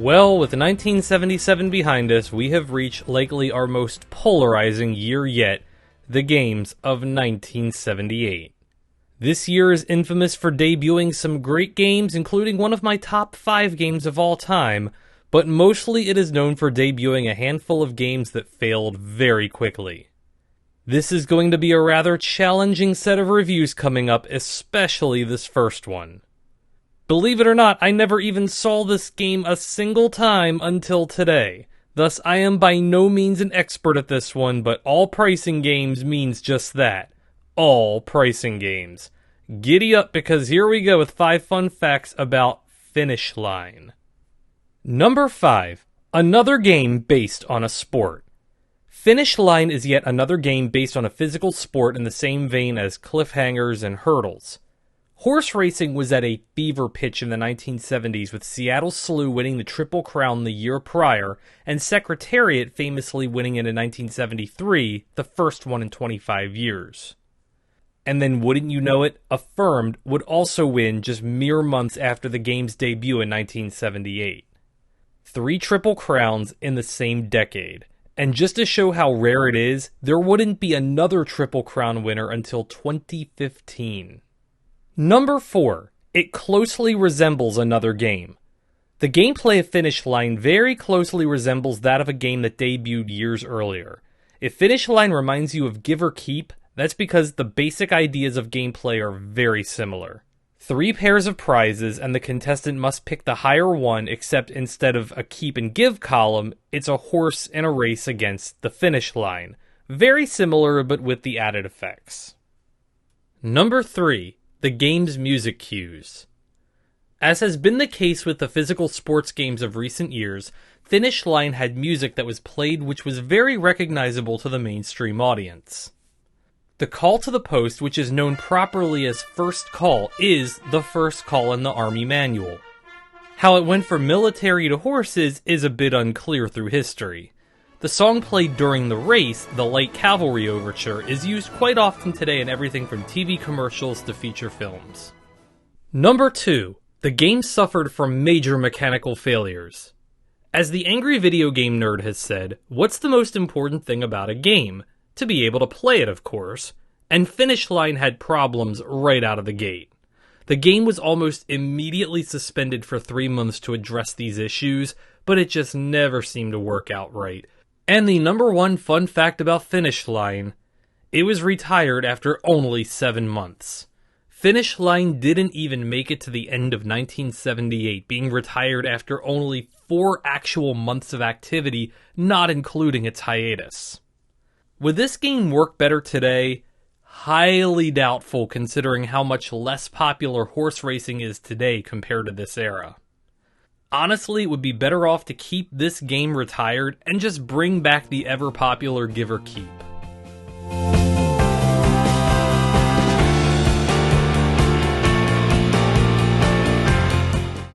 Well, with 1977 behind us, we have reached likely our most polarizing year yet, the games of 1978. This year is infamous for debuting some great games, including one of my top 5 games of all time, but mostly it is known for debuting a handful of games that failed very quickly. This is going to be a rather challenging set of reviews coming up, especially this first one. Believe it or not, I never even saw this game a single time until today. Thus, I am by no means an expert at this one, but all pricing games means just that. All pricing games. Giddy up, because here we go with 5 fun facts about Finish Line. Number 5. Another game based on a sport. Finish Line is yet another game based on a physical sport in the same vein as cliffhangers and hurdles. Horse racing was at a fever pitch in the 1970s, with Seattle Slew winning the Triple Crown the year prior, and Secretariat famously winning it in 1973, the first one in 25 years. And then, wouldn't you know it, Affirmed would also win just mere months after the game's debut in 1978. 3 Triple Crowns in the same decade. And just to show how rare it is, there wouldn't be another Triple Crown winner until 2015. Number 4. It closely resembles another game. The gameplay of Finish Line very closely resembles that of a game that debuted years earlier. If Finish Line reminds you of Give or Keep, that's because the basic ideas of gameplay are very similar. 3 pairs of prizes, and the contestant must pick the higher one, except instead of a keep and give column, it's a horse in a race against the finish line. Very similar, but with the added effects. Number 3. The game's music cues. As has been the case with the physical sports games of recent years, Finish Line had music that was played which was very recognizable to the mainstream audience. The call to the post, which is known properly as First Call, is the first call in the Army manual. How it went from military to horses is a bit unclear through history. The song played during the race, the Light Cavalry Overture, is used quite often today in everything from TV commercials to feature films. Number 2. The game suffered from major mechanical failures. As the angry video game nerd has said, what's the most important thing about a game? To be able to play it, of course, and Finish Line had problems right out of the gate. The game was almost immediately suspended for 3 months to address these issues, but it just never seemed to work out right. And the number 1 fun fact about Finish Line, it was retired after only 7 months. Finish Line didn't even make it to the end of 1978, being retired after only 4 actual months of activity, not including its hiatus. Would this game work better today? Highly doubtful, considering how much less popular horse racing is today compared to this era. Honestly, it would be better off to keep this game retired and just bring back the ever-popular Give or Keep.